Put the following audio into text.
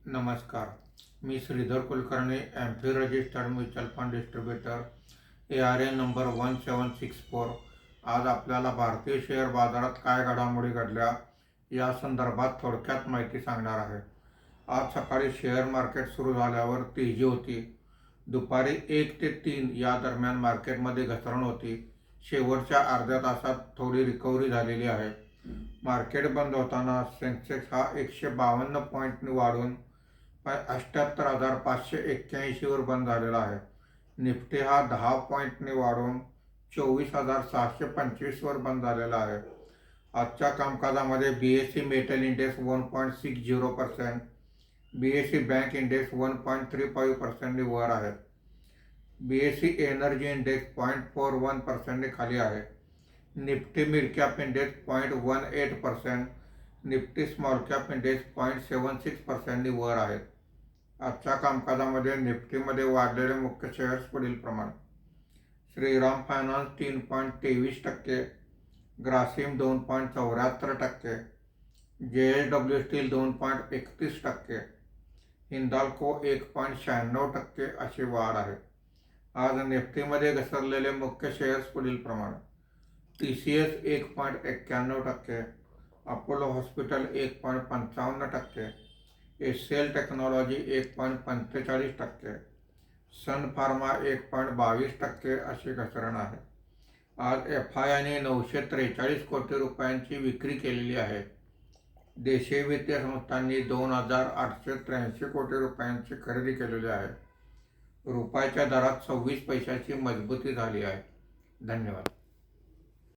नमस्कार. मी Shridhar Kulkarni, AMFI registered mutual fund distributor, ARA number 1764. आज आपल्याला भारतीय शेअर बाजारात काय घडामोडी घडल्या या संदर्भात थोडक्यात माहिती सांगणार आहे. आज सकाळी शेअर मार्केट सुरू झाल्यावर तेजी होती. दुपारी 1 ते 3 या दरम्यान मार्केटमध्ये घसरण होती. शेवटच्या अर्ध्या तासात थोडी रिकव्हरी झालेली आहे. मार्केट बंद होताना सेन्सेक्स हा 152 पॉईंटनी वाढून 78,581 वर बंद झालेला आहे. निफ्टी हा 10 पॉईंटने वाढून 24,625 वर बंद झालेला आहे. आजच्या कामकाजामध्ये BSE metal index 1.60%, BSE bank index 1.35% वर आहे. BSE एनर्जी इंडेक्स 0.41% खाली आहे. Nifty mid cap index 0.18%, Nifty small cap index 0.76% वर आहेत. आजच्या कामकाजामध्ये निफ्टीमध्ये वाढलेले मुख्य शेअर्स पुढील प्रमाणे: Shriram finance 3.23%, Grasim 2.74%, JSW steel 2.31%, Hindalco 1.96% अशी वाढ आहे. आज निफ्टीमध्ये घसरलेले मुख्य शेअर्स पुढील प्रमाणे: TCS 1.91%, Apollo hospital 1.55%, HCL technology 1.45%, सन फार्मा 1.22% अशी घसरण आहे. आज FI ने 943 कोटी रुपयांची विक्री केलेली आहे. देशीय वित्तीय संस्थांनी 2,883 कोटी रुपयांची खरेदी केलेली आहे. रुपयाच्या दरात 26 पैशाची मजबूती झाली आहे. धन्यवाद.